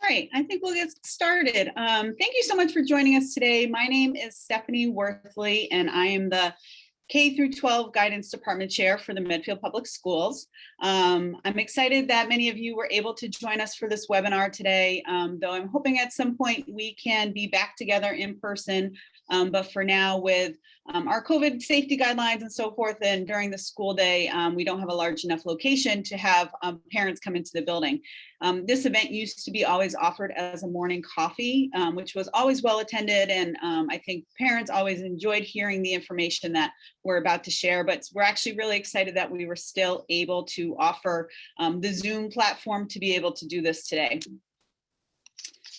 right, I think we'll get started. Thank you so much for joining us today. My name is Stephanie Worthley, and I am the K through 12 Guidance Department Chair for the Medfield Public Schools. I'm excited that many of you were able to join us for this webinar today, though I'm hoping at some point we can be back together in person. But for now, with our COVID safety guidelines and so forth, and during the school day, we don't have a large enough location to have parents come into the building. This event used to be always offered as a morning coffee, which was always well attended. And I think parents always enjoyed hearing the information that we're about to share, but we're actually really excited that we were still able to offer the Zoom platform to be able to do this today.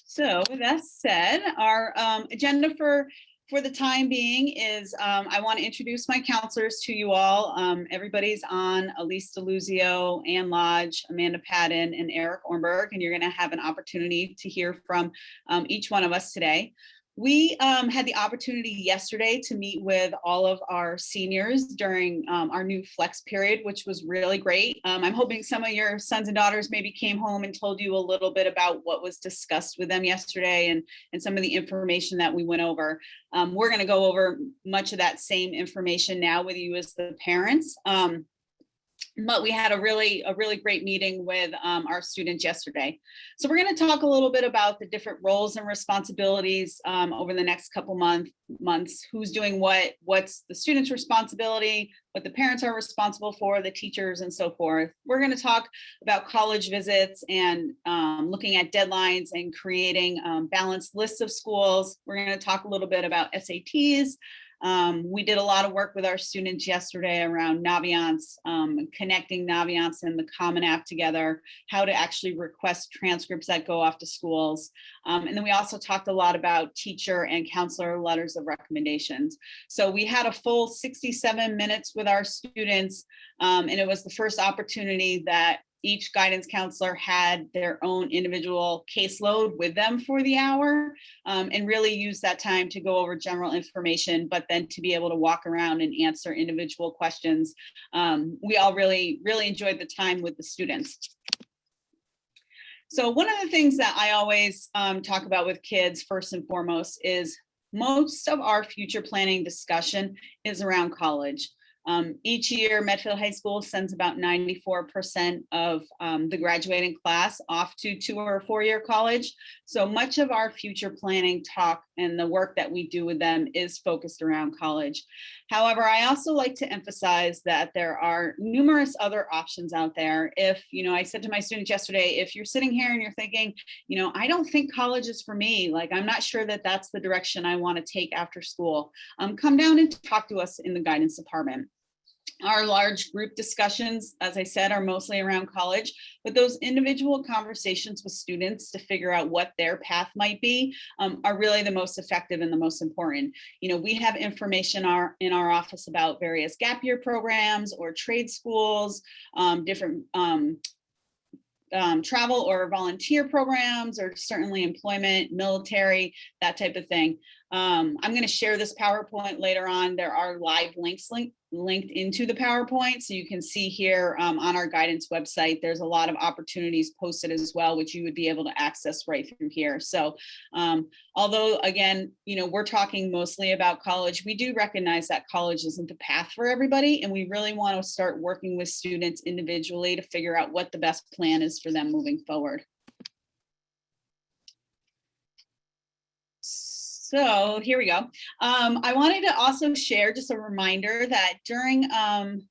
So with that said, our agenda for the time being is I want to introduce my counselors to you all. Everybody's on: Elise DeLuzio, Ann Lodge, Amanda Patton, and Eric Ornberg, and you're going to have an opportunity to hear from each one of us today. We had the opportunity yesterday to meet with all of our seniors during our new flex period, which was really great. I'm hoping some of your sons and daughters maybe came home and told you a little bit about what was discussed with them yesterday and some of the information that we went over. We're going to go over much of that same information now with you as the parents. But we had a really great meeting with our students yesterday. So we're going to talk a little bit about the different roles and responsibilities over the next couple months, who's doing what's the student's responsibility, what the parents are responsible for, the teachers, and so forth. We're going to talk about college visits and looking at deadlines and creating balanced lists of schools. We're going to talk a little bit about SATs. We did a lot of work with our students yesterday around Naviance, connecting Naviance and the Common App together, how to actually request transcripts that go off to schools. And then we also talked a lot about teacher and counselor letters of recommendations. So we had a full 67 minutes with our students, and it was the first opportunity that each guidance counselor had their own individual caseload with them for the hour, and really use that time to go over general information, but then to be able to walk around and answer individual questions. We all really enjoyed the time with the students. So one of the things that I always talk about with kids, first and foremost, is most of our future planning discussion is around college. Each year, Medfield High School sends about 94% of the graduating class off to 2 or 4 year college. So much of our future planning talk and the work that we do with them is focused around college. However, I also like to emphasize that there are numerous other options out there. If, I said to my students yesterday, if you're sitting here and you're thinking, I don't think college is for me, like, I'm not sure that that's the direction I want to take after school, come down and talk to us in the guidance department. Our large group discussions, as I said, are mostly around college, but those individual conversations with students to figure out what their path might be are really the most effective and the most important. We have information in our office about various gap year programs or trade schools, different travel or volunteer programs, or certainly employment, military, that type of thing. I'm going to share this PowerPoint later on. There are live links linked into the PowerPoint. So you can see here on our guidance website, there's a lot of opportunities posted as well, which you would be able to access right through here. So although, again, we're talking mostly about college, we do recognize that college isn't the path for everybody. And we really want to start working with students individually to figure out what the best plan is for them moving forward. So here we go. I wanted to also share just a reminder that during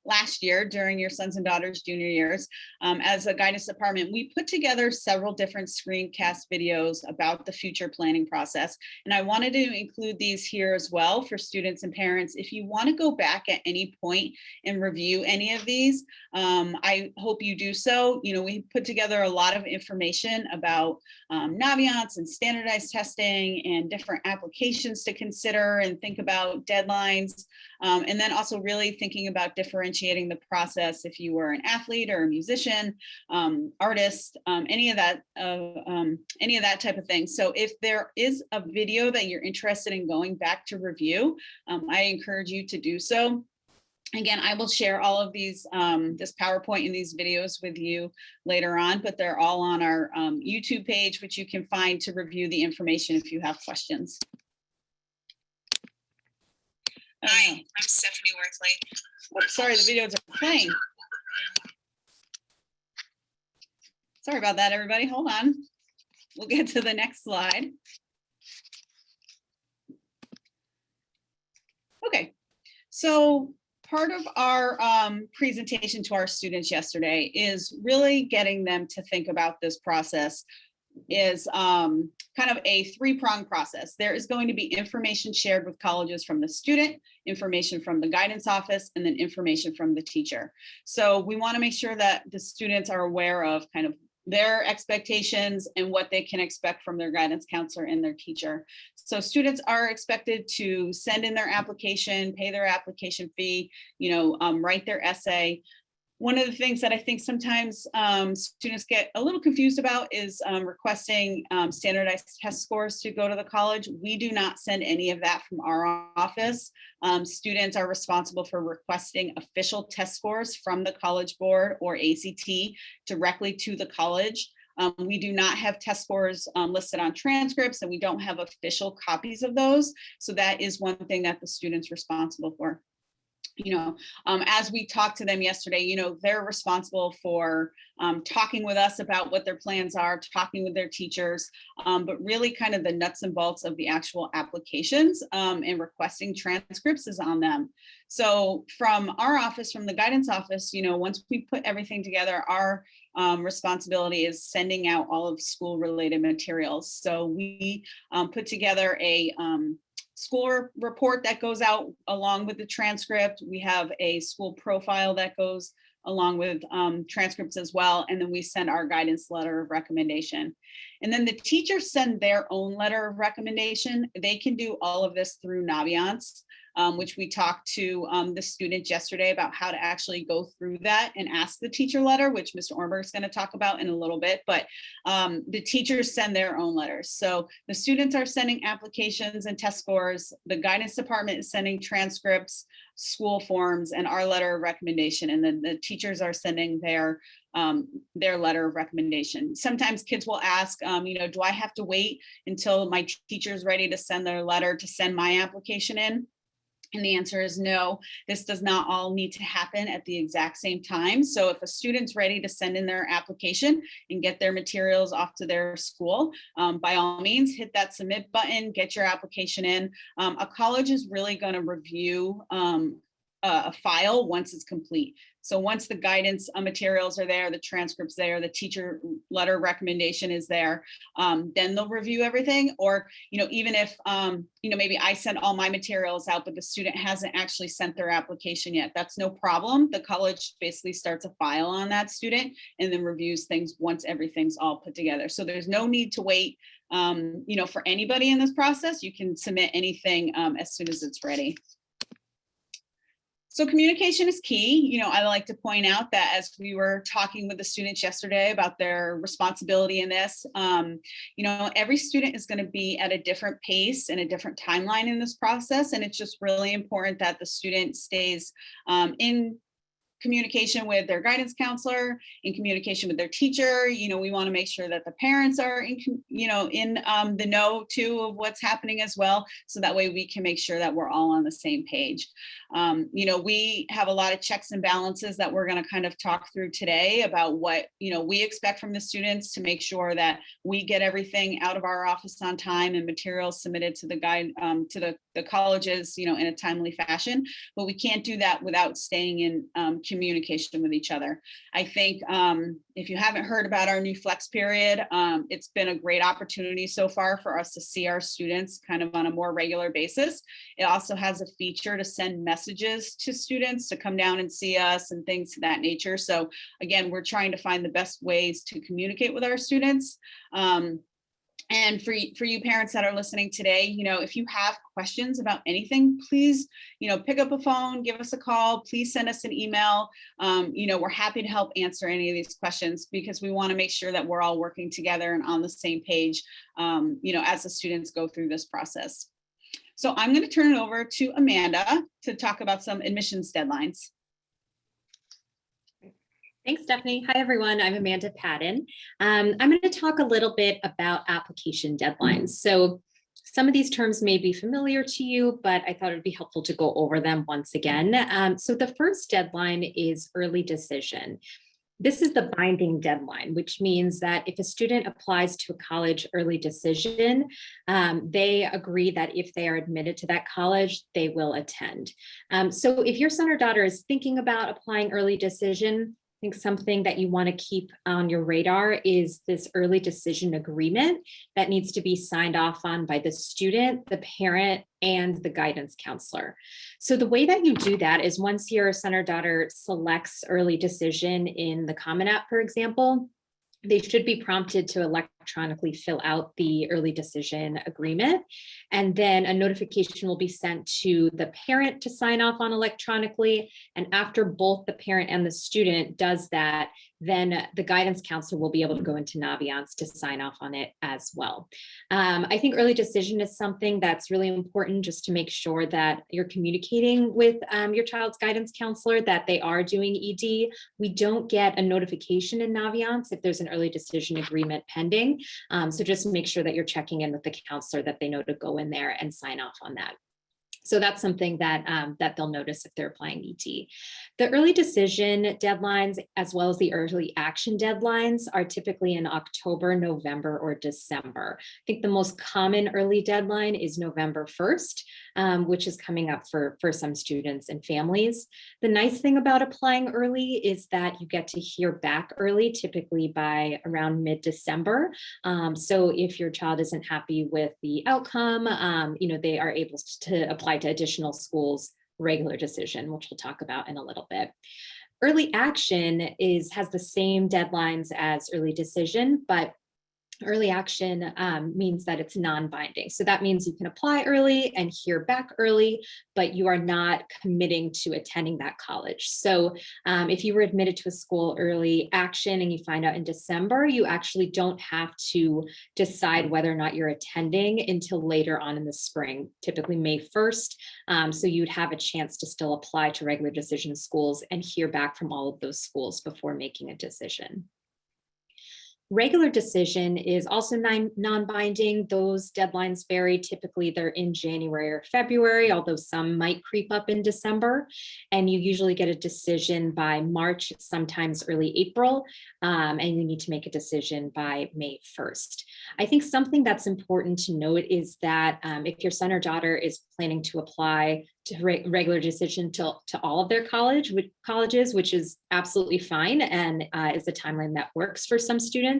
last year, during your sons and daughters' junior years, as a guidance department, we put together several different screencast videos about the future planning process. And I wanted to include these here as well for students and parents. If you want to go back at any point and review any of these, I hope you do so. We put together a lot of information about Naviance and standardized testing and different applications to consider and think about deadlines. And then also really thinking about differentiating the process if you were an athlete or a musician, artist, any of that type of thing. So if there is a video that you're interested in going back to review, I encourage you to do so. Again, I will share all of these, this PowerPoint and these videos with you later on, but they're all on our YouTube page, which you can find to review the information if you have questions. Hi, I'm Stephanie Worthley. Oh, sorry, the videos are playing. Sorry about that, everybody. Hold on. We'll get to the next slide. Okay, so part of our presentation to our students yesterday is really getting them to think about this process is kind of a three-pronged process. There is going to be information shared with colleges from the student, information from the guidance office, and then information from the teacher. So we want to make sure that the students are aware of kind of their expectations and what they can expect from their guidance counselor and their teacher. So students are expected to send in their application, pay their application fee, write their essay. One of the things that I think sometimes students get a little confused about is requesting standardized test scores to go to the college. We do not send any of that from our office. Students are responsible for requesting official test scores from the College Board or ACT directly to the college. We do not have test scores listed on transcripts, and we don't have official copies of those. So that is one thing that the student's responsible for. As we talked to them yesterday, they're responsible for talking with us about what their plans are, talking with their teachers, but really kind of the nuts and bolts of the actual applications and requesting transcripts is on them. So from our office, from the guidance office, once we put everything together, our responsibility is sending out all of school related materials. So we put together a school report that goes out along with the transcript. We have a school profile that goes along with transcripts as well. And then we send our guidance letter of recommendation. And then the teachers send their own letter of recommendation. They can do all of this through Naviance, which we talked to the students yesterday about how to actually go through that and ask the teacher letter, which Mr. Ornberg is going to talk about in a little bit, but the teachers send their own letters. So the students are sending applications and test scores. The guidance department is sending transcripts, school forms, and our letter of recommendation. And then the teachers are sending their letter of recommendation. Sometimes kids will ask, do I have to wait until my teacher is ready to send their letter to send my application in? And the answer is no, this does not all need to happen at the exact same time. So if a student's ready to send in their application and get their materials off to their school, by all means, hit that submit button, get your application in. A college is really going to review a file once it's complete. So once the guidance materials are there, the transcripts there, the teacher letter recommendation is there, then they'll review everything. Or, even if, maybe I sent all my materials out, but the student hasn't actually sent their application yet, that's no problem. The college basically starts a file on that student and then reviews things once everything's all put together. So there's no need to wait, for anybody in this process. You can submit anything as soon as it's ready. So communication is key. I like to point out that as we were talking with the students yesterday about their responsibility in this, every student is going to be at a different pace and a different timeline in this process. And it's just really important that the student stays in communication with their guidance counselor, in communication with their teacher. We want to make sure that the parents are in the know too of what's happening as well. So that way we can make sure that we're all on the same page. We have a lot of checks and balances that we're going to kind of talk through today about what, we expect from the students to make sure that we get everything out of our office on time and materials submitted to the to the colleges, in a timely fashion. But we can't do that without staying in communication with each other. I think if you haven't heard about our new flex period, it's been a great opportunity so far for us to see our students kind of on a more regular basis. It also has a feature to send messages to students to come down and see us and things to that nature. So again, we're trying to find the best ways to communicate with our students. And for you parents that are listening today, if you have questions about anything, please, pick up a phone, give us a call, please send us an email. We're happy to help answer any of these questions because we want to make sure that we're all working together and on the same page, as the students go through this process. So I'm going to turn it over to Amanda to talk about some admissions deadlines. Thanks, Stephanie. Hi, everyone. I'm Amanda Patton. I'm going to talk a little bit about application deadlines. So some of these terms may be familiar to you, but I thought it would be helpful to go over them once again. So the first deadline is early decision. This is the binding deadline, which means that if a student applies to a college early decision, they agree that if they are admitted to that college, they will attend. So if your son or daughter is thinking about applying early decision, I think something that you want to keep on your radar is this early decision agreement that needs to be signed off on by the student, the parent, and the guidance counselor. So the way that you do that is once your son or daughter selects early decision in the Common App, for example, they should be prompted to electronically fill out the early decision agreement. And then a notification will be sent to the parent to sign off on electronically. And after both the parent and the student does that, then the guidance counselor will be able to go into Naviance to sign off on it as well. I think early decision is something that's really important just to make sure that you're communicating with your child's guidance counselor that they are doing ED. We don't get a notification in Naviance if there's an early decision agreement pending. So just make sure that you're checking in with the counselor that they know to go in there and sign off on that. So that's something that, that they'll notice if they're applying ET. The early decision deadlines, as well as the early action deadlines, are typically in October, November, or December. I think the most common early deadline is November 1st, which is coming up for some students and families. The nice thing about applying early is that you get to hear back early, typically by around mid-December. So if your child isn't happy with the outcome, they are able to apply to additional schools regular decision, which we'll talk about in a little bit. Early action has the same deadlines as early decision, but early action means that it's non-binding. So that means you can apply early and hear back early, but you are not committing to attending that college. So if you were admitted to a school early action and you find out in December, you actually don't have to decide whether or not you're attending until later on in the spring, typically May 1st. So you'd have a chance to still apply to regular decision schools and hear back from all of those schools before making a decision. Regular decision is also non-binding. Those deadlines vary. Typically, they're in January or February, although some might creep up in December. And you usually get a decision by March, sometimes early April, and you need to make a decision by May 1st. I think something that's important to note is that if your son or daughter is planning to apply to regular decision to all of their colleges, which is absolutely fine and is a timeline that works for some students,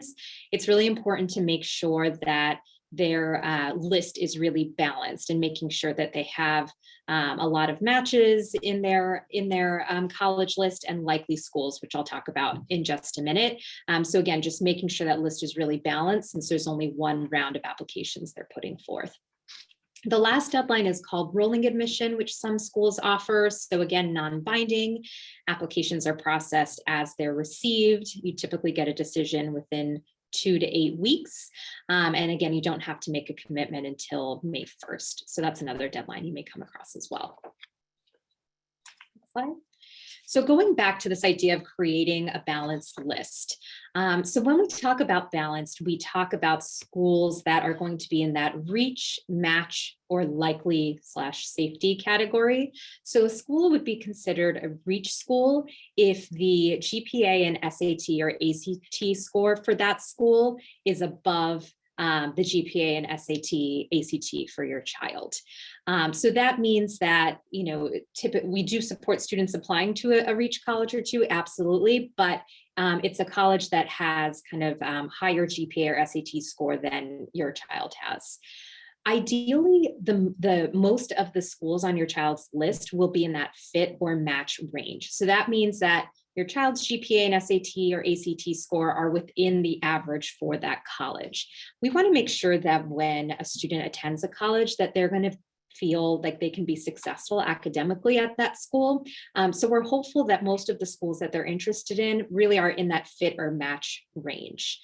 it's really important to make sure that their list is really balanced and making sure that they have a lot of matches in their college list and likely schools, which I'll talk about in just a minute. So again, just making sure that list is really balanced since there's only one round of applications they're putting forth. The last deadline is called rolling admission, which some schools offer. So again, non-binding. Applications are processed as they're received. You typically get a decision within 2 to 8 weeks. And again, you don't have to make a commitment until May 1st. So that's another deadline you may come across as well. Next slide. So going back to this idea of creating a balanced list. So when we talk about balanced, we talk about schools that are going to be in that reach, match, or likely/safety category. So a school would be considered a reach school if the GPA and SAT or ACT score for that school is above the GPA and SAT, ACT for your child. So that means that, typically we do support students applying to a reach college or two, absolutely, but it's a college that has kind of higher GPA or SAT score than your child has. Ideally, the most of the schools on your child's list will be in that fit or match range. So that means that your child's GPA and SAT or ACT score are within the average for that college. We want to make sure that when a student attends a college that they're going to feel like they can be successful academically at that school. So we're hopeful that most of the schools that they're interested in really are in that fit or match range.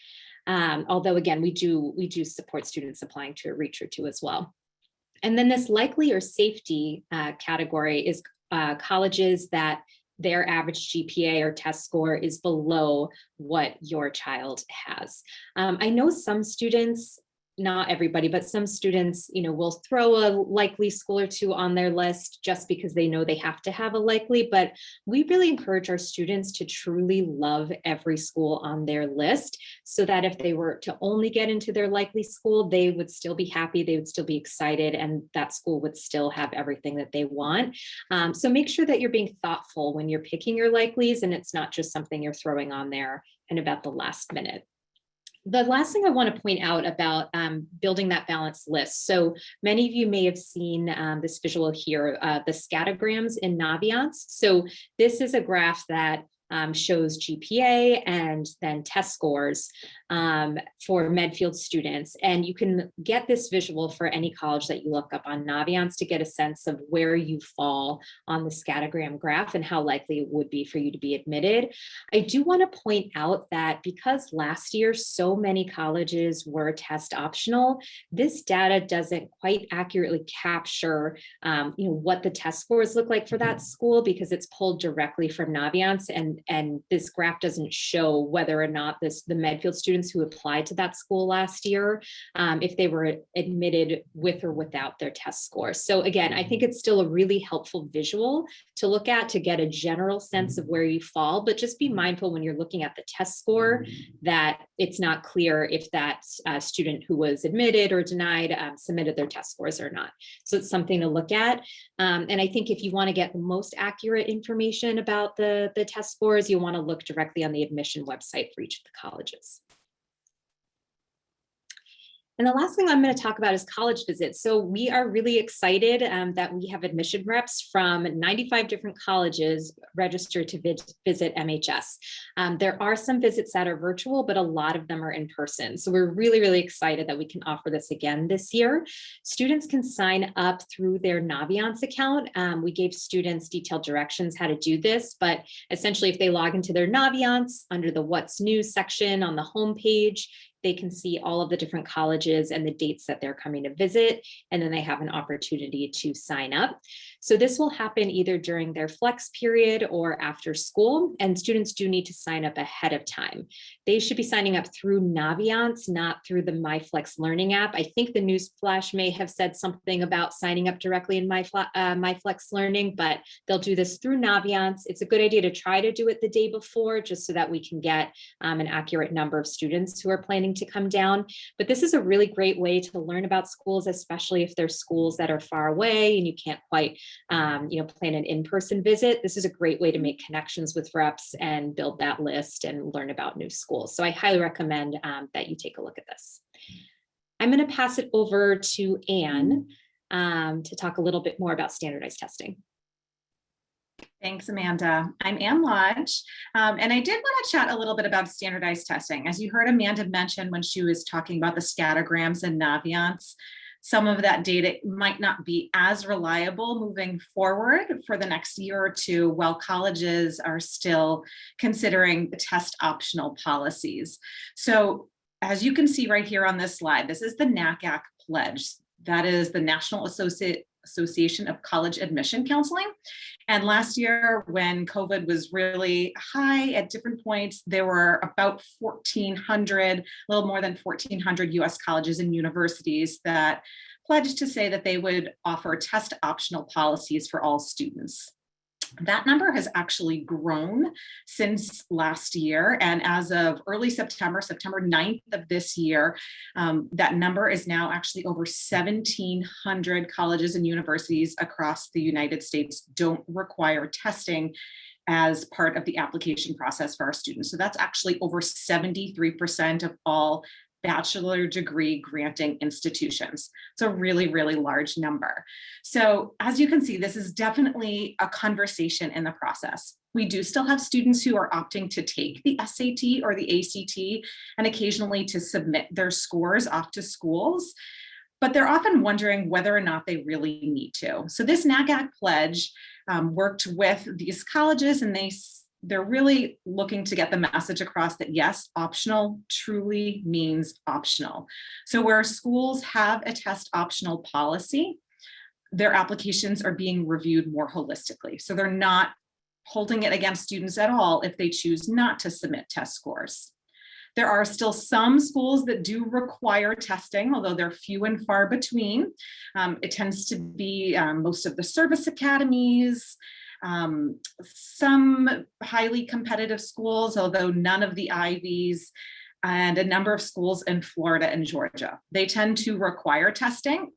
Although again, we do support students applying to a reach or two as well. And then this likely or safety category is colleges that their average GPA or test score is below what your child has. I know some students, not everybody, but some students, will throw a likely school or two on their list just because they know they have to have a likely, but we really encourage our students to truly love every school on their list so that if they were to only get into their likely school, they would still be happy, they would still be excited, and that school would still have everything that they want. So make sure that you're being thoughtful when you're picking your likelies and it's not just something you're throwing on there and about the last minute. The last thing I want to point out about building that balanced list. So many of you may have seen this visual here, the scatograms in Naviance. So this is a graph that shows GPA and then test scores for Medfield students. And you can get this visual for any college that you look up on Naviance to get a sense of where you fall on the scatogram graph and how likely it would be for you to be admitted. I do want to point out that because last year so many colleges were test optional, this data doesn't quite accurately capture what the test scores look like for that school because it's pulled directly from Naviance, and this graph doesn't show whether or not the Medfield students who applied to that school last year, if they were admitted with or without their test score. So again, I think it's still a really helpful visual to look at to get a general sense of where you fall, but just be mindful when you're looking at the test score that it's not clear if that student who was admitted or denied submitted their test scores or not. So it's something to look at. And I think if you want to get the most accurate information about the test scores, you want to look directly on the admission website for each of the colleges. And the last thing I'm going to talk about is college visits. So we are really excited that we have admission reps from 95 different colleges registered to visit MHS. There are some visits that are virtual, but a lot of them are in person. So we're really, really excited that we can offer this again this year. Students can sign up through their Naviance account. We gave students detailed directions how to do this, but essentially if they log into their Naviance under the What's New section on the homepage, they can see all of the different colleges and the dates that they're coming to visit, and then they have an opportunity to sign up. So this will happen either during their flex period or after school, and students do need to sign up ahead of time. They should be signing up through Naviance, not through the MyFlex Learning app. I think the newsflash may have said something about signing up directly in MyFlex Learning, but they'll do this through Naviance. It's a good idea to try to do it the day before, just so that we can get an accurate number of students who are planning to come down. But this is a really great way to learn about schools, especially if there's schools that are far away and you can't quite plan an in-person visit. This is a great way to make connections with reps and build that list and learn about new schools. So I highly recommend that you take a look at this. I'm going to pass it over to Anne to talk a little bit more about standardized testing. Thanks, Amanda. I'm Ann Lodge, and I did want to chat a little bit about standardized testing. As you heard Amanda mention when she was talking about the scatograms and Naviance, some of that data might not be as reliable moving forward for the next year or two while colleges are still considering test optional policies. So as you can see right here on this slide, this is the NACAC pledge. That is the National Association of College Admission Counseling. And last year, when COVID was really high at different points, there were about 1,400, a little more than 1,400 US colleges and universities that pledged to say that they would offer test optional policies for all students. That number has actually grown since last year. And as of early September 9th of this year, that number is now actually over 1,700 colleges and universities across the United States don't require testing as part of the application process for our students. So that's actually over 73% of all bachelor degree granting institutions. It's a really, really large number. So as you can see, this is definitely a conversation in the process. We do still have students who are opting to take the SAT or the ACT and occasionally to submit their scores off to schools, but they're often wondering whether or not they really need to. So this NACAC pledge worked with these colleges, and they're really looking to get the message across that yes, optional truly means optional. So where schools have a test optional policy, their applications are being reviewed more holistically. So they're not holding it against students at all if they choose not to submit test scores. There are still some schools that do require testing, although they're few and far between. It tends to be most of the service academies, some highly competitive schools, although none of the Ivies, and a number of schools in Florida and Georgia. They tend to require testing.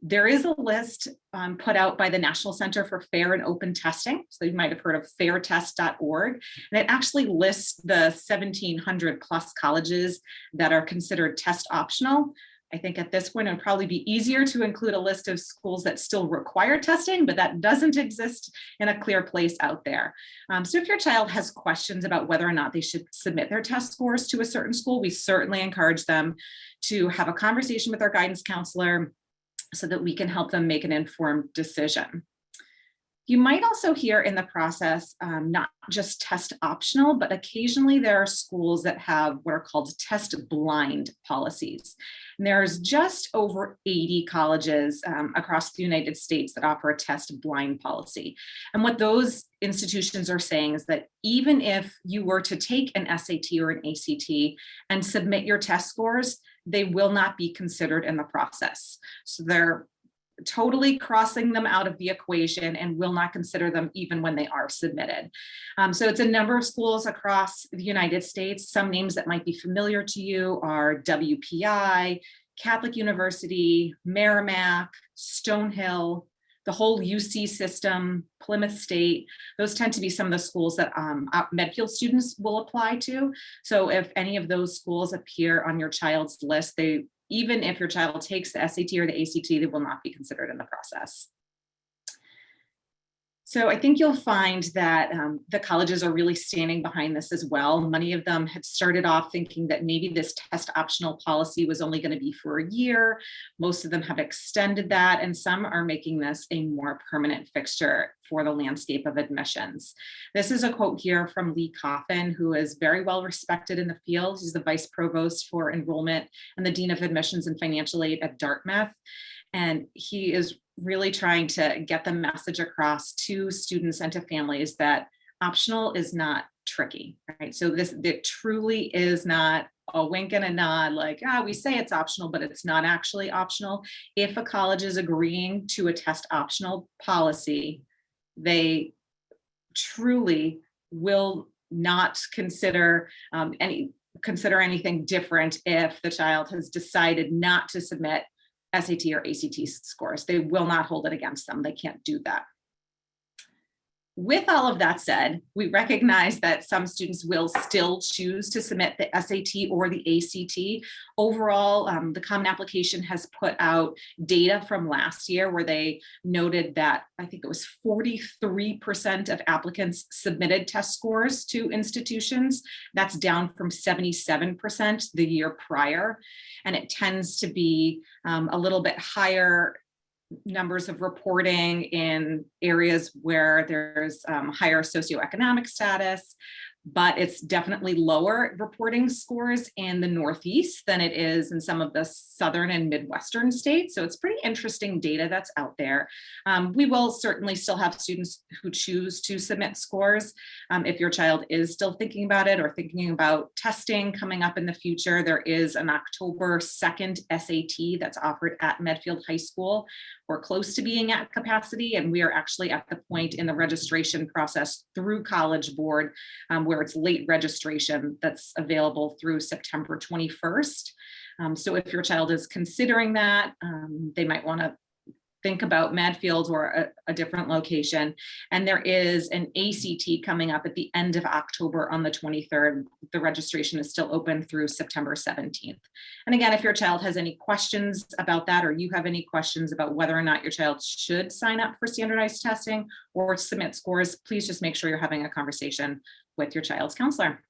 There is a list put out by the National Center for Fair and Open Testing. So you might have heard of fairtest.org. And it actually lists the 1,700 plus colleges that are considered test optional. I think at this point, it would probably be easier to include a list of schools that still require testing, but that doesn't exist in a clear place out there. So if your child has questions about whether or not they should submit their test scores to a certain school, we certainly encourage them to have a conversation with our guidance counselor so that we can help them make an informed decision. You might also hear in the process, not just test optional, but occasionally there are schools that have what are called test blind policies. And there's just over 80 colleges across the United States that offer a test blind policy. And what those institutions are saying is that even if you were to take an SAT or an ACT and submit your test scores, they will not be considered in the process. So they're totally crossing them out of the equation and will not consider them even when they are submitted. So it's a number of schools across the United States. Some names that might be familiar to you are WPI, Catholic University, Merrimack, Stonehill, the whole UC system, Plymouth State. Those tend to be some of the schools that Medfield students will apply to. So if any of those schools appear on your child's list, even if your child takes the SAT or the ACT, they will not be considered in the process. So I think you'll find that the colleges are really standing behind this as well. Many of them had started off thinking that maybe this test optional policy was only going to be for a year. Most of them have extended that, and some are making this a more permanent fixture for the landscape of admissions. This is a quote here from Lee Coffin, who is very well respected in the field. He's the vice provost for enrollment and the dean of admissions and financial aid at Dartmouth. And he is really trying to get the message across to students and to families that optional is not tricky, right? So it truly is not a wink and a nod, like, we say it's optional, but it's not actually optional. If a college is agreeing to a test optional policy, they truly will not consider anything different if the child has decided not to submit SAT or ACT scores. They will not hold it against them. They can't do that. With all of that said, we recognize that some students will still choose to submit the SAT or the ACT. Overall, the Common Application has put out data from last year where they noted that I think it was 43% of applicants submitted test scores to institutions. That's down from 77% the year prior. And it tends to be a little bit higher numbers of reporting in areas where there's higher socioeconomic status, but it's definitely lower reporting scores in the Northeast than it is in some of the Southern and Midwestern states. So it's pretty interesting data that's out there. We will certainly still have students who choose to submit scores. If your child is still thinking about it or thinking about testing coming up in the future, there is an October 2nd SAT that's offered at Medfield High School. We're close to being at capacity, and we are actually at the point in the registration process through College Board where it's late registration that's available through September 21st. So if your child is considering that, they might want to think about Medfield or a different location. And there is an ACT coming up at the end of October on the 23rd. The registration is still open through September 17th. And again, if your child has any questions about that, or you have any questions about whether or not your child should sign up for standardized testing or submit scores, please just make sure you're having a conversation with your child's counselor.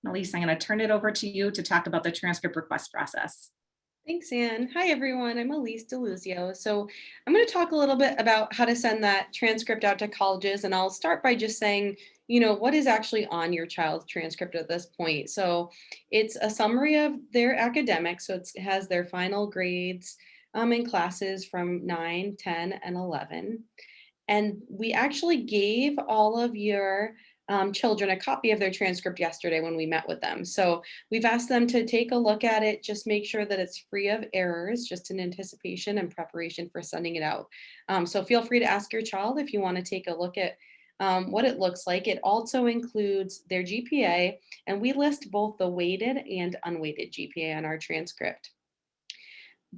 Elise, I'm going to turn it over to you to talk about the transcript request process. Thanks, Anne. Hi, everyone. I'm Elise DeLuzio. So I'm going to talk a little bit about how to send that transcript out to colleges. And I'll start by just saying, what is actually on your child's transcript at this point. So it's a summary of their academics. So it has their final grades, in classes from 9, 10, and 11. And we actually gave all of your children a copy of their transcript yesterday when we met with them. So we've asked them to take a look at it, just make sure that it's free of errors, just in anticipation and preparation for sending it out. So feel free to ask your child if you want to take a look at what it looks like. It also includes their GPA, and we list both the weighted and unweighted GPA on our transcript.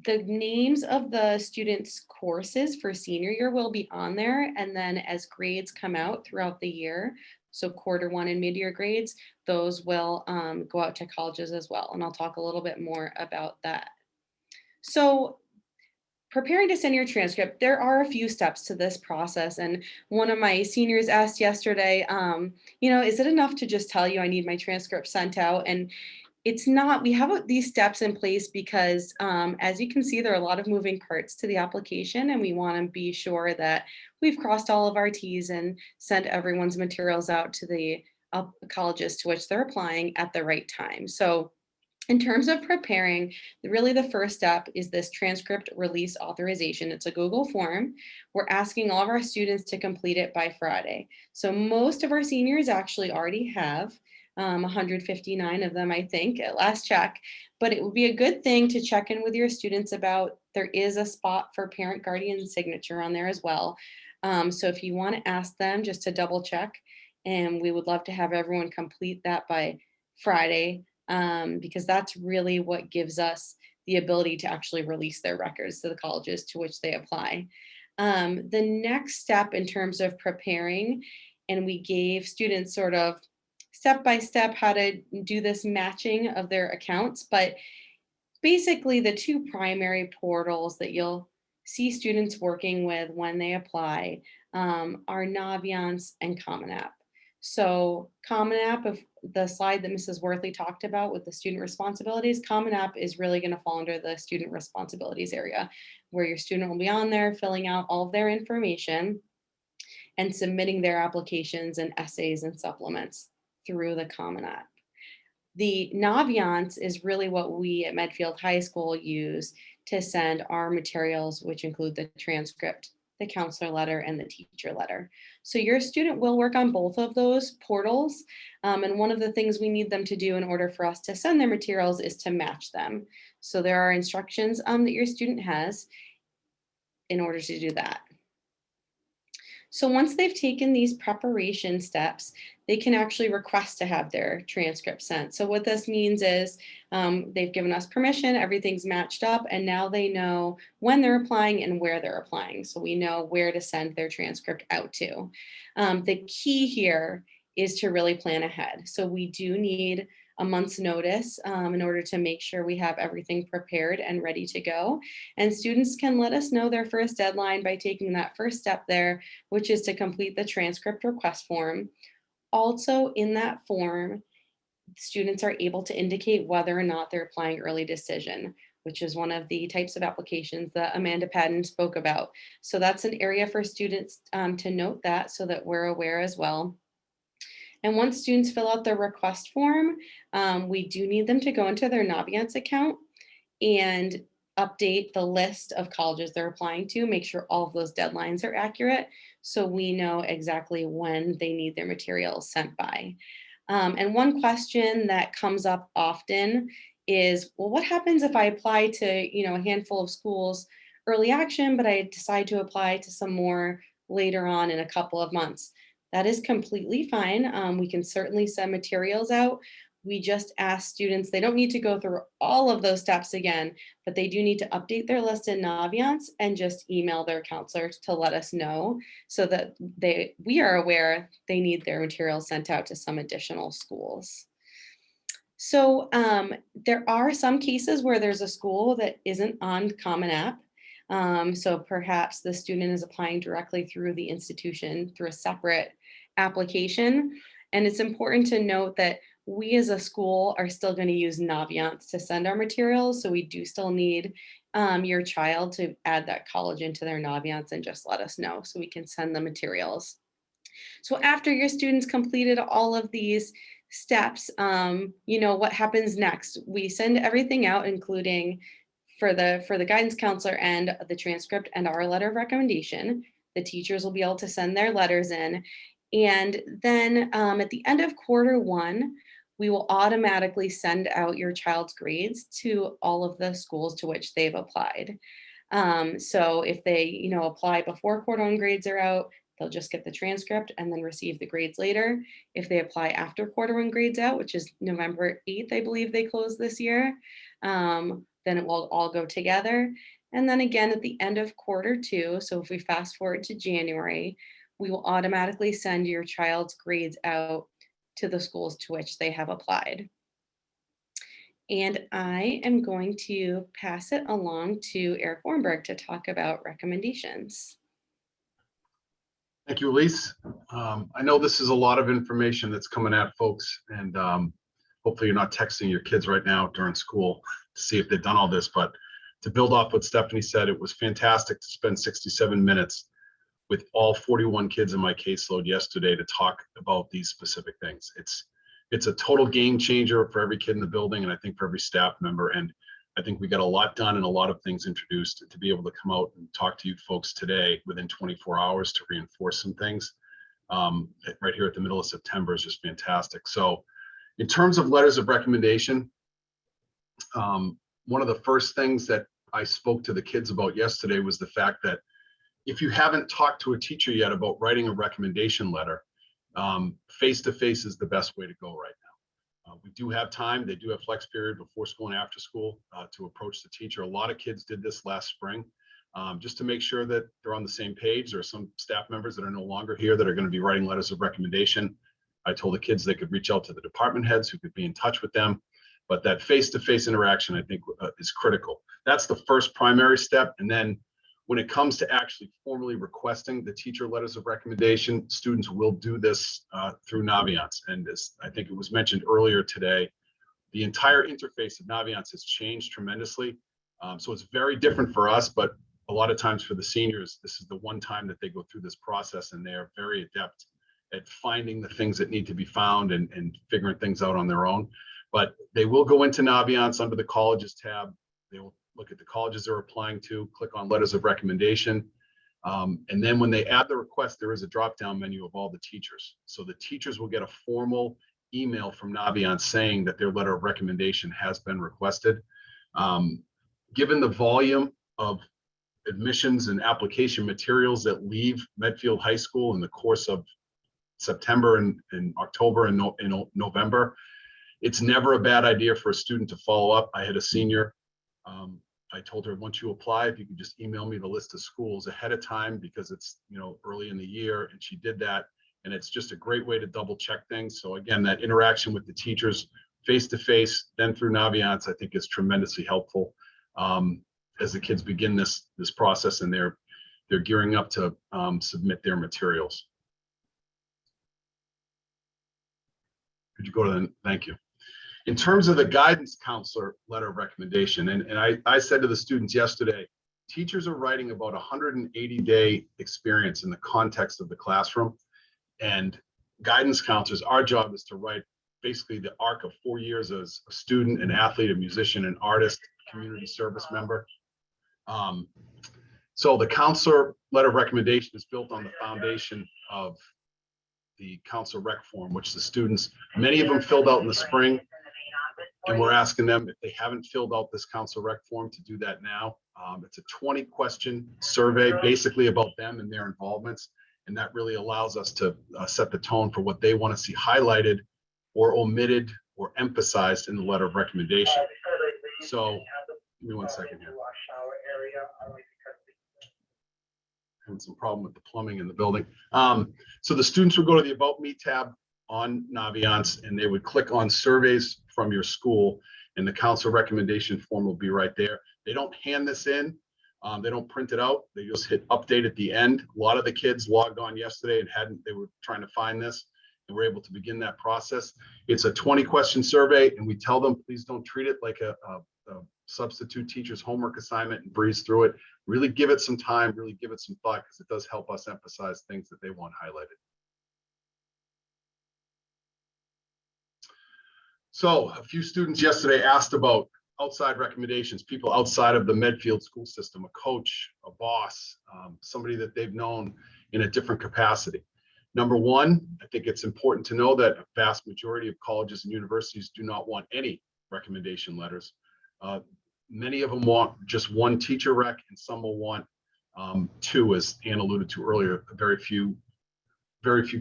The names of the students' courses for senior year will be on there. And then as grades come out throughout the year, so quarter 1 and mid-year grades, those will go out to colleges as well. And I'll talk a little bit more about that. So preparing to send your transcript, there are a few steps to this process. And one of my seniors asked yesterday, is it enough to just tell you I need my transcript sent out? And it's not. We have these steps in place because, as you can see, there are a lot of moving parts to the application, and we want to be sure that we've crossed all of our T's and sent everyone's materials out to the colleges to which they're applying at the right time. So in terms of preparing, really the first step is this transcript release authorization. It's a Google form. We're asking all of our students to complete it by Friday. So most of our seniors actually already have 159 of them, I think, at last check. But it would be a good thing to check in with your students about. There is a spot for parent guardian signature on there as well. So if you want to ask them just to double check, and we would love to have everyone complete that by Friday, because that's really what gives us the ability to actually release their records to the colleges to which they apply. The next step in terms of preparing, and we gave students sort of step by step how to do this matching of their accounts. But basically, the two primary portals that you'll see students working with when they apply are Naviance and Common App. So Common App, of the slide that Mrs. Worthley talked about with the student responsibilities, Common App is really going to fall under the student responsibilities area, where your student will be on there filling out all of their information and submitting their applications and essays and supplements through the Common App. The Naviance is really what we at Medfield High School use to send our materials, which include the transcript, the counselor letter, and the teacher letter. So your student will work on both of those portals. And one of the things we need them to do in order for us to send their materials is to match them. So there are instructions that your student has in order to do that. So once they've taken these preparation steps, they can actually request to have their transcript sent. So what this means is they've given us permission, everything's matched up, and now they know when they're applying and where they're applying. So we know where to send their transcript out to. The key here is to really plan ahead. So we do need a month's notice in order to make sure we have everything prepared and ready to go. And students can let us know their first deadline by taking that first step there, which is to complete the transcript request form. Also in that form, students are able to indicate whether or not they're applying early decision, which is one of the types of applications that Amanda Padden spoke about. So that's an area for students to note that, so that we're aware as well. And once students fill out their request form, we do need them to go into their Naviance account and update the list of colleges they're applying to, make sure all of those deadlines are accurate, so we know exactly when they need their materials sent by. And one question that comes up often is, well, what happens if I apply to a handful of schools early action, but I decide to apply to some more later on in a couple of months? That is completely fine. We can certainly send materials out. We just ask students, they don't need to go through all of those steps again, but they do need to update their list in Naviance and just email their counselors to let us know, so that we are aware they need their materials sent out to some additional schools. So there are some cases where there's a school that isn't on Common App. So perhaps the student is applying directly through the institution through a separate application. And it's important to note that we as a school are still going to use Naviance to send our materials. So we do still need your child to add that college into their Naviance and just let us know so we can send the materials. So after your students completed all of these steps, what happens next? We send everything out, including for the guidance counselor and the transcript and our letter of recommendation. The teachers will be able to send their letters in. And then at the end of quarter 1, we will automatically send out your child's grades to all of the schools to which they've applied. So if they, apply before quarter 1 grades are out, they'll just get the transcript and then receive the grades later. If they apply after quarter 1 grades out, which is November 8th, I believe they close this year, then it will all go together. And then again, at the end of quarter 2, so if we fast forward to January, we will automatically send your child's grades out to the schools to which they have applied. And I am going to pass it along to Eric Warnberg to talk about recommendations. Thank you, Elise. I know this is a lot of information that's coming at folks, and hopefully you're not texting your kids right now during school to see if they've done all this. But to build off what Stephanie said, it was fantastic to spend 67 minutes with all 41 kids in my caseload yesterday to talk about these specific things. It's a total game changer for every kid in the building, and I think for every staff member. And I think we got a lot done and a lot of things introduced. To be able to come out and talk to you folks today within 24 hours to reinforce some things right here at the middle of September is just fantastic. So in terms of letters of recommendation, one of the first things that I spoke to the kids about yesterday was the fact that if you haven't talked to a teacher yet about writing a recommendation letter, face-to-face is the best way to go right now. We do have time. They do have flex period before school and after school to approach the teacher. A lot of kids did this last spring just to make sure that they're on the same page. There are some staff members that are no longer here that are going to be writing letters of recommendation. I told the kids they could reach out to the department heads who could be in touch with them. But that face-to-face interaction, I think, is critical. That's the first primary step. And then when it comes to actually formally requesting the teacher letters of recommendation, students will do this through Naviance. And as I think it was mentioned earlier today, the entire interface of Naviance has changed tremendously. So it's very different for us, but a lot of times for the seniors, this is the one time that they go through this process, and they are very adept at finding the things that need to be found and figuring things out on their own. But they will go into Naviance under the colleges tab. They will look at the colleges they're applying to, click on letters of recommendation. And then when they add the request, there is a drop-down menu of all the teachers. So the teachers will get a formal email from Naviance saying that their letter of recommendation has been requested. Given the volume of admissions and application materials that leave Medfield High School in the course of September and October and November, it's never a bad idea for a student to follow up. I had a senior, I told her, once you apply, if you could just email me the list of schools ahead of time because it's early in the year, and she did that. And it's just a great way to double check things. So again, that interaction with the teachers face-to-face, then through Naviance, I think is tremendously helpful as the kids begin this process and they're gearing up to submit their materials. Could you go to the, thank you. In terms of the guidance counselor letter of recommendation, and I said to the students yesterday, teachers are writing about 180-day experience in the context of the classroom, and guidance counselors, our job is to write basically the arc of 4 years as a student, an athlete, a musician, an artist, community service member. So the counselor letter of recommendation is built on the foundation of the counselor rec form, which the students, many of them filled out in the spring. And we're asking them, if they haven't filled out this counselor rec form, to do that now. It's a 20-question survey, basically about them and their involvements. And that really allows us to set the tone for what they want to see highlighted or omitted or emphasized in the letter of recommendation. So give me 1 second here. Having some problem with the plumbing in the building. So the students would go to the About Me tab on Naviance, and they would click on surveys from your school, and the counselor recommendation form will be right there. They don't hand this in. They don't print it out. They just hit update at the end. A lot of the kids logged on yesterday and they were trying to find this, and we're able to begin that process. It's a 20-question survey, and we tell them, please don't treat it like a substitute teacher's homework assignment and breeze through it. Really give it some time, really give it some thought, because it does help us emphasize things that they want highlighted. So a few students yesterday asked about outside recommendations, people outside of the Medfield school system, a coach, a boss, somebody that they've known in a different capacity. Number one, I think it's important to know that a vast majority of colleges and universities do not want any recommendation letters. Many of them want just one teacher rec, and some will want two, as Ann alluded to earlier. Very few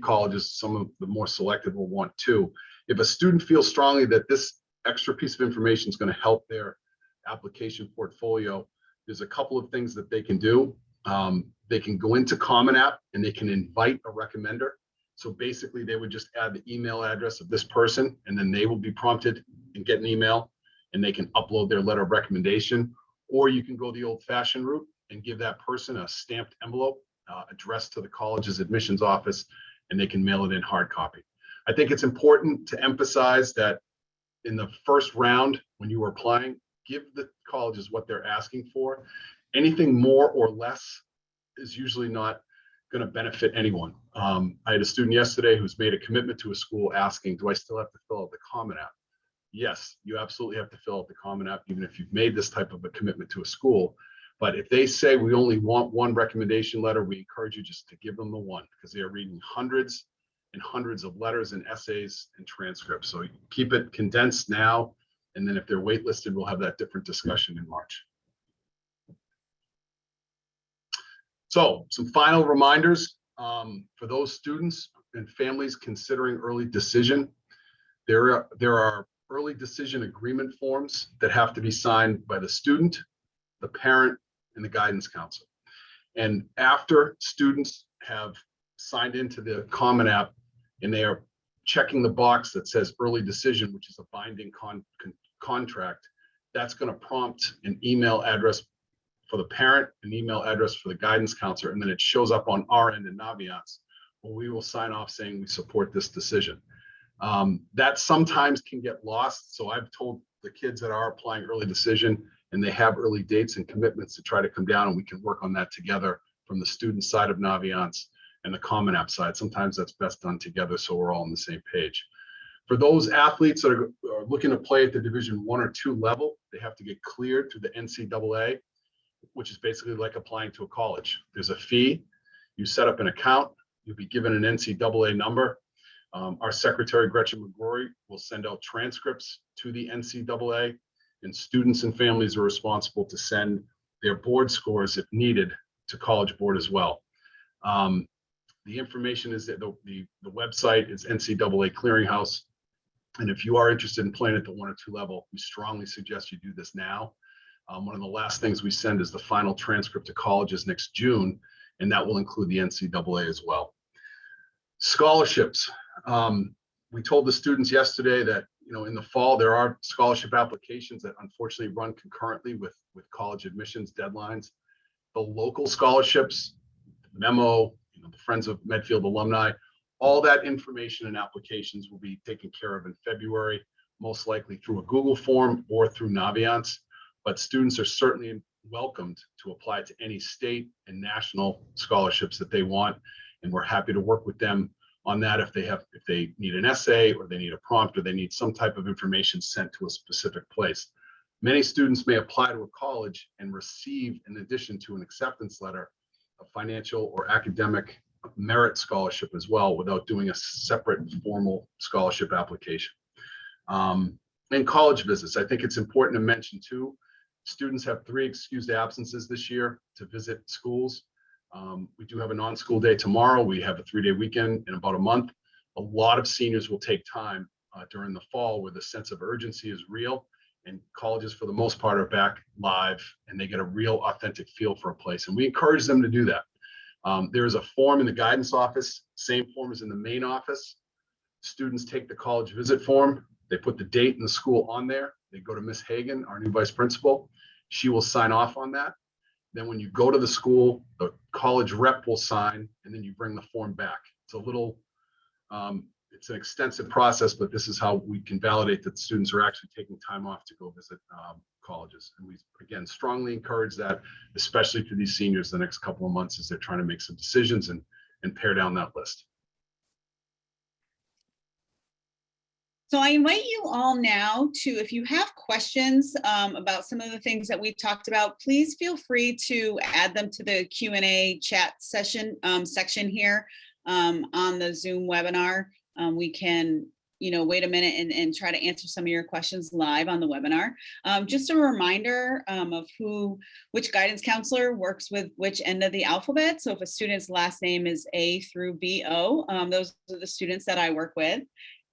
colleges, some of the more selected, will want two. If a student feels strongly that this extra piece of information is going to help their application portfolio, there's a couple of things that they can do. They can go into Common App and they can invite a recommender. So basically they would just add the email address of this person, and then they will be prompted and get an email, and they can upload their letter of recommendation. Or you can go the old-fashioned route and give that person a stamped envelope addressed to the college's admissions office, and they can mail it in hard copy. I think it's important to emphasize that in the first round, when you are applying, give the colleges what they're asking for. Anything more or less is usually not going to benefit anyone. I had a student yesterday who's made a commitment to a school asking, do I still have to fill out the Common App? Yes, you absolutely have to fill out the Common App, even if you've made this type of a commitment to a school. But if they say we only want one recommendation letter, we encourage you just to give them the one, because they are reading hundreds and hundreds of letters and essays and transcripts. So keep it condensed now, and then if they're waitlisted, we'll have that different discussion in March. So some final reminders for those students and families considering early decision. There are early decision agreement forms that have to be signed by the student, the parent, and the guidance counselor. And after students have signed into the Common App and they are checking the box that says early decision, which is a binding contract, that's going to prompt an email address for the parent, an email address for the guidance counselor, and then it shows up on our end in Naviance, where we will sign off saying we support this decision. That sometimes can get lost. So I've told the kids that are applying early decision and they have early dates and commitments to try to come down, and we can work on that together from the student side of Naviance and the Common App side. Sometimes that's best done together so we're all on the same page. For those athletes that are looking to play at the Division I or II level, they have to get cleared through the NCAA, which is basically like applying to a college. There's a fee. You set up an account. You'll be given an NCAA number. Our secretary, Gretchen McGrory, will send out transcripts to the NCAA, and students and families are responsible to send their board scores, if needed, to College Board as well. The information is that the website is NCAA Clearinghouse. And if you are interested in playing at the I or II level, we strongly suggest you do this now. One of the last things we send is the final transcript to colleges next June, and that will include the NCAA as well. Scholarships. We told the students yesterday that, in the fall, there are scholarship applications that unfortunately run concurrently with college admissions deadlines. The local scholarships, memo, the Friends of Medfield alumni, all that information and applications will be taken care of in February, most likely through a Google form or through Naviance. But students are certainly welcomed to apply to any state and national scholarships that they want, and we're happy to work with them on that if they need an essay, or they need a prompt, or they need some type of information sent to a specific place. Many students may apply to a college and receive, in addition to an acceptance letter, a financial or academic merit scholarship as well, without doing a separate formal scholarship application. And college visits, I think it's important to mention too, students have 3 excused absences this year to visit schools. We do have a non-school day tomorrow. We have a 3-day weekend in about a month. A lot of seniors will take time during the fall where the sense of urgency is real, and colleges for the most part are back live and they get a real authentic feel for a place. And we encourage them to do that. There is a form in the guidance office, same form as in the main office. Students take the college visit form. They put the date and the school on there. They go to Miss Hagan, our new vice principal. She will sign off on that. Then when you go to the school, the college rep will sign, and then you bring the form back. It's a little, it's an extensive process, but this is how we can validate that students are actually taking time off to go visit colleges. And we, again, strongly encourage that, especially for these seniors the next couple of months as they're trying to make some decisions and pare down that list. So I invite you all now to, if you have questions about some of the things that we talked about, please feel free to add them to the Q&A chat session section here on the Zoom webinar. We can, wait a minute and try to answer some of your questions live on the webinar. Just a reminder of which guidance counselor works with which end of the alphabet. So if a student's last name is A through B-O, those are the students that I work with.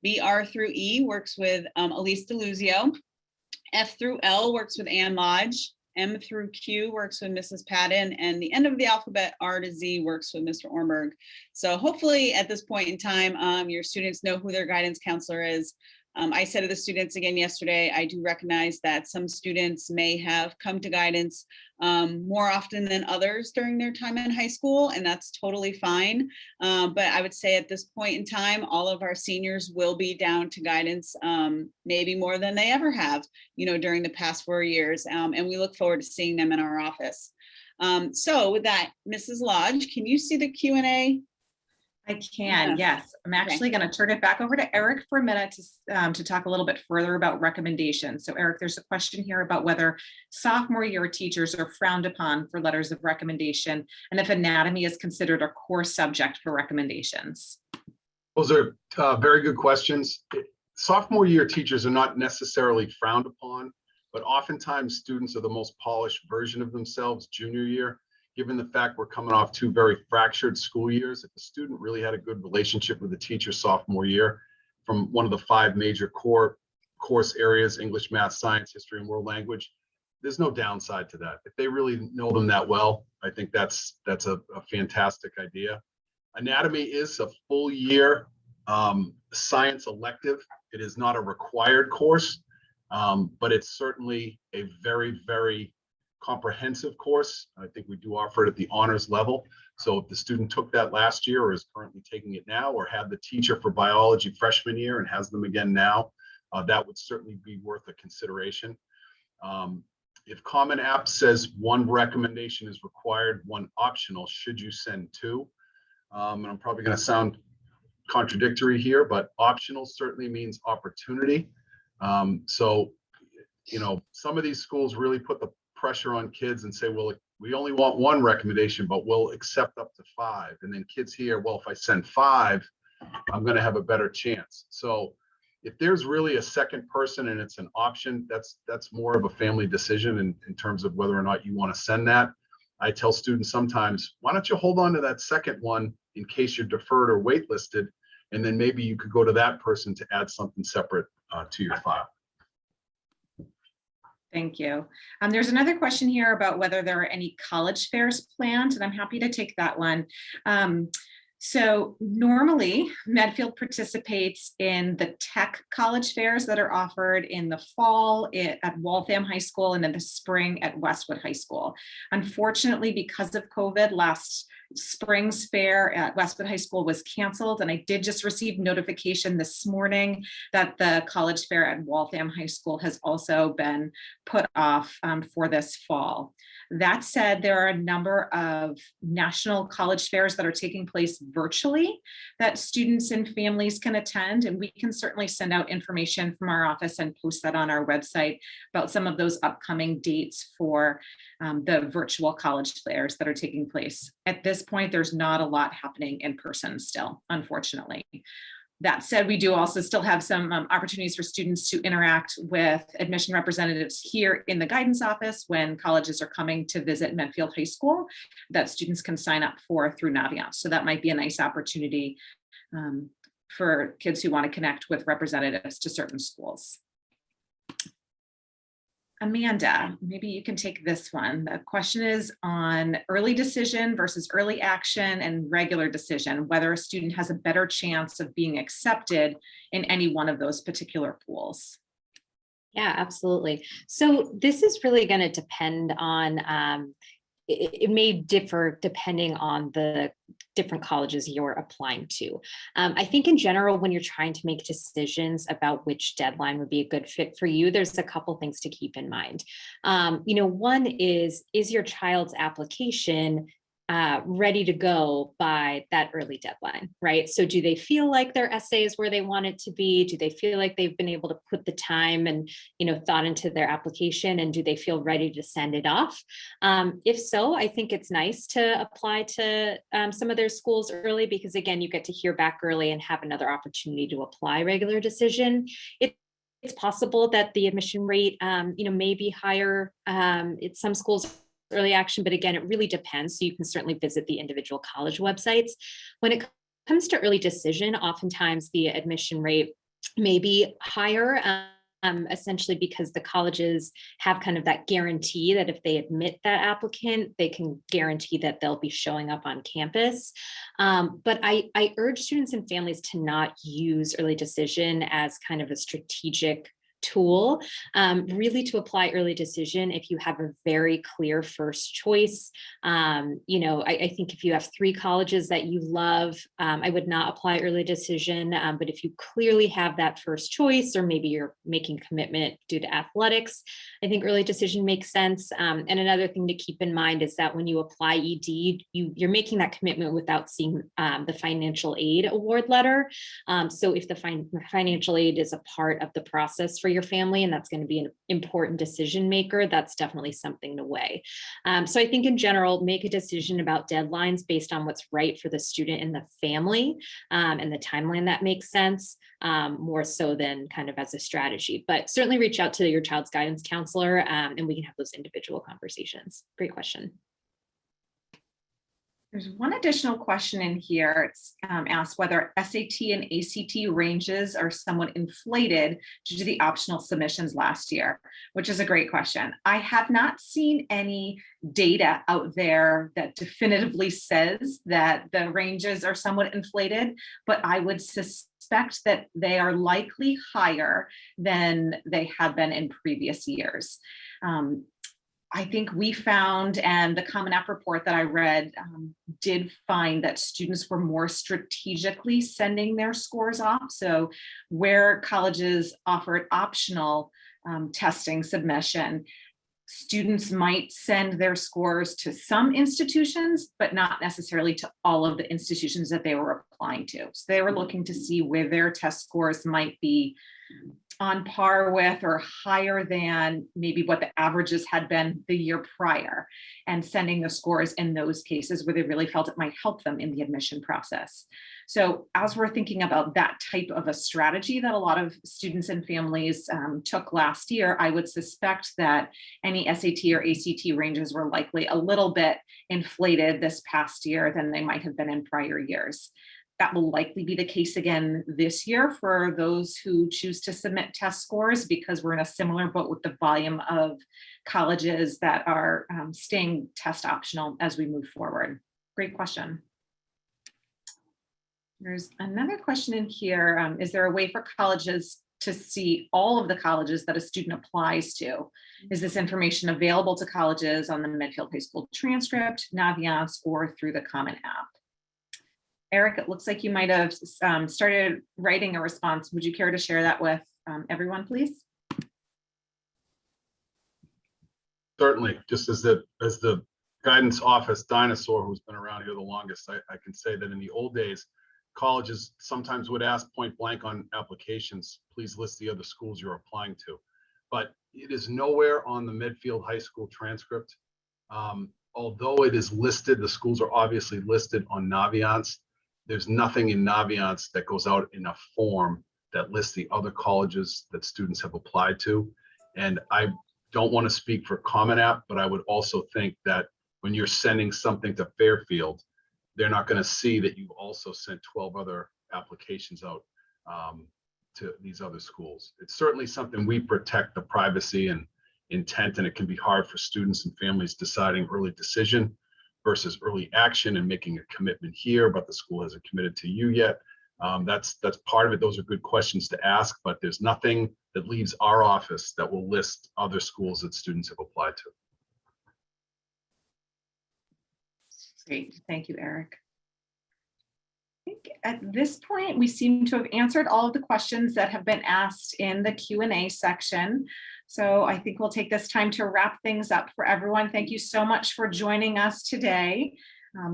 BR through E works with Elise DeLuzio. F through L works with Ann Lodge. M through Q works with Mrs. Patton, and the end of the alphabet, R to Z, works with Mr. Ornberg. So hopefully at this point in time, your students know who their guidance counselor is. I said to the students again yesterday, I do recognize that some students may have come to guidance more often than others during their time in high school, and that's totally fine. But I would say at this point in time, all of our seniors will be down to guidance, maybe more than they ever have, during the past 4 years. And we look forward to seeing them in our office. So with that, Mrs. Lodge, can you see the Q&A? I can, yes. I'm actually going to turn it back over to Eric for a minute to talk a little bit further about recommendations. So Eric, there's a question here about whether sophomore year teachers are frowned upon for letters of recommendation and if anatomy is considered a core subject for recommendations. Those are very good questions. Sophomore year teachers are not necessarily frowned upon, but oftentimes students are the most polished version of themselves junior year. Given the fact we're coming off 2 very fractured school years, if a student really had a good relationship with the teacher sophomore year from one of the 5 major course areas, English, math, science, history, and world language, there's no downside to that. If they really know them that well, I think that's a fantastic idea. Anatomy is a full year science elective. It is not a required course, but it's certainly a very, very comprehensive course. I think we do offer it at the honors level. So if the student took that last year or is currently taking it now, or had the teacher for biology freshman year and has them again now, that would certainly be worth a consideration. If Common App says 1 recommendation is required, 1 optional, should you send 2? And I'm probably going to sound contradictory here, but optional certainly means opportunity. So, some of these schools really put the pressure on kids and say, well, we only want 1 recommendation, but we'll accept up to 5. And then kids hear, well, if I send 5, I'm going to have a better chance. So if there's really a second person and it's an option, that's more of a family decision in terms of whether or not you want to send that. I tell students sometimes, why don't you hold on to that second one in case you're deferred or waitlisted, and then maybe you could go to that person to add something separate to your file. Thank you. There's another question here about whether there are any college fairs planned, and I'm happy to take that one. So normally Medfield participates in the tech college fairs that are offered in the fall at Waltham High School and in the spring at Westwood High School. Unfortunately, because of COVID, last spring's fair at Westwood High School was canceled, and I did just receive notification this morning that the college fair at Waltham High School has also been put off for this fall. That said, there are a number of national college fairs that are taking place virtually that students and families can attend, and we can certainly send out information from our office and post that on our website about some of those upcoming dates for the virtual college fairs that are taking place. At this point, there's not a lot happening in person still, unfortunately. That said, we do also still have some opportunities for students to interact with admission representatives here in the guidance office when colleges are coming to visit Medfield High School that students can sign up for through Naviance. So that might be a nice opportunity for kids who want to connect with representatives to certain schools. Amanda, maybe you can take this one. The question is on early decision versus early action and regular decision, whether a student has a better chance of being accepted in any one of those particular pools. Yeah, absolutely. So this is really going to depend on, it may differ depending on the different colleges you're applying to. I think in general, when you're trying to make decisions about which deadline would be a good fit for you, there's a couple things to keep in mind. One is your child's application ready to go by that early deadline, right? So do they feel like their essay is where they want it to be? Do they feel like they've been able to put the time and, thought into their application, and do they feel ready to send it off? If so, I think it's nice to apply to some of their schools early, because again, you get to hear back early and have another opportunity to apply regular decision. It's possible that the admission rate, may be higher. It's some schools early action, but again, it really depends. So you can certainly visit the individual college websites. When it comes to early decision, oftentimes the admission rate may be higher, essentially because the colleges have kind of that guarantee that if they admit that applicant, they can guarantee that they'll be showing up on campus. But I urge students and families to not use early decision as kind of a strategic tool, really to apply early decision if you have a very clear first choice. I think if you have 3 colleges that you love, I would not apply early decision. But if you clearly have that first choice, or maybe you're making commitment due to athletics, I think early decision makes sense. And another thing to keep in mind is that when you apply ED, you're making that commitment without seeing the financial aid award letter. So if the financial aid is a part of the process for your family, and that's going to be an important decision maker, that's definitely something to weigh. So I think in general, make a decision about deadlines based on what's right for the student and the family, and the timeline that makes sense, more so than kind of as a strategy. But certainly reach out to your child's guidance counselor, and we can have those individual conversations. Great question. There's one additional question in here. It's asked whether SAT and ACT ranges are somewhat inflated due to the optional submissions last year, which is a great question. I have not seen any data out there that definitively says that the ranges are somewhat inflated, but I would suspect that they are likely higher than they have been in previous years. I think we found, and the Common App report that I read did find that students were more strategically sending their scores off. So where colleges offered optional testing submission, students might send their scores to some institutions, but not necessarily to all of the institutions that they were applying to. So they were looking to see where their test scores might be on par with or higher than maybe what the averages had been the year prior, and sending the scores in those cases where they really felt it might help them in the admission process. So as we're thinking about that type of a strategy that a lot of students and families took last year, I would suspect that any SAT or ACT ranges were likely a little bit inflated this past year than they might have been in prior years. That will likely be the case again this year for those who choose to submit test scores, because we're in a similar boat with the volume of colleges that are staying test optional as we move forward. Great question. There's another question in here. Is there a way for colleges to see all of the colleges that a student applies to? Is this information available to colleges on the Medfield High School transcript, Naviance, or through the Common App? Eric, it looks like you might have started writing a response. Would you care to share that with everyone, please? Certainly, just as the guidance office dinosaur who's been around here the longest, I can say that in the old days, colleges sometimes would ask point blank on applications, please list the other schools you're applying to. But it is nowhere on the Medfield High School transcript. Although it is listed, the schools are obviously listed on Naviance. There's nothing in Naviance that goes out in a form that lists the other colleges that students have applied to. And I don't want to speak for Common App, but I would also think that when you're sending something to Fairfield, they're not going to see that you've also sent 12 other applications out to these other schools. It's certainly something we protect the privacy and intent, and it can be hard for students and families deciding early decision versus early action and making a commitment here, but the school hasn't committed to you yet. That's part of it. Those are good questions to ask, but there's nothing that leaves our office that will list other schools that students have applied to. Great, thank you, Eric. I think at this point, we seem to have answered all of the questions that have been asked in the Q&A section. So I think we'll take this time to wrap things up for everyone. Thank you so much for joining us today.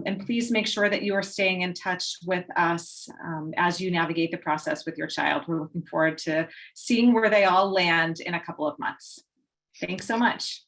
And please make sure that you are staying in touch with us as you navigate the process with your child. We're looking forward to seeing where they all land in a couple of months. Thanks so much.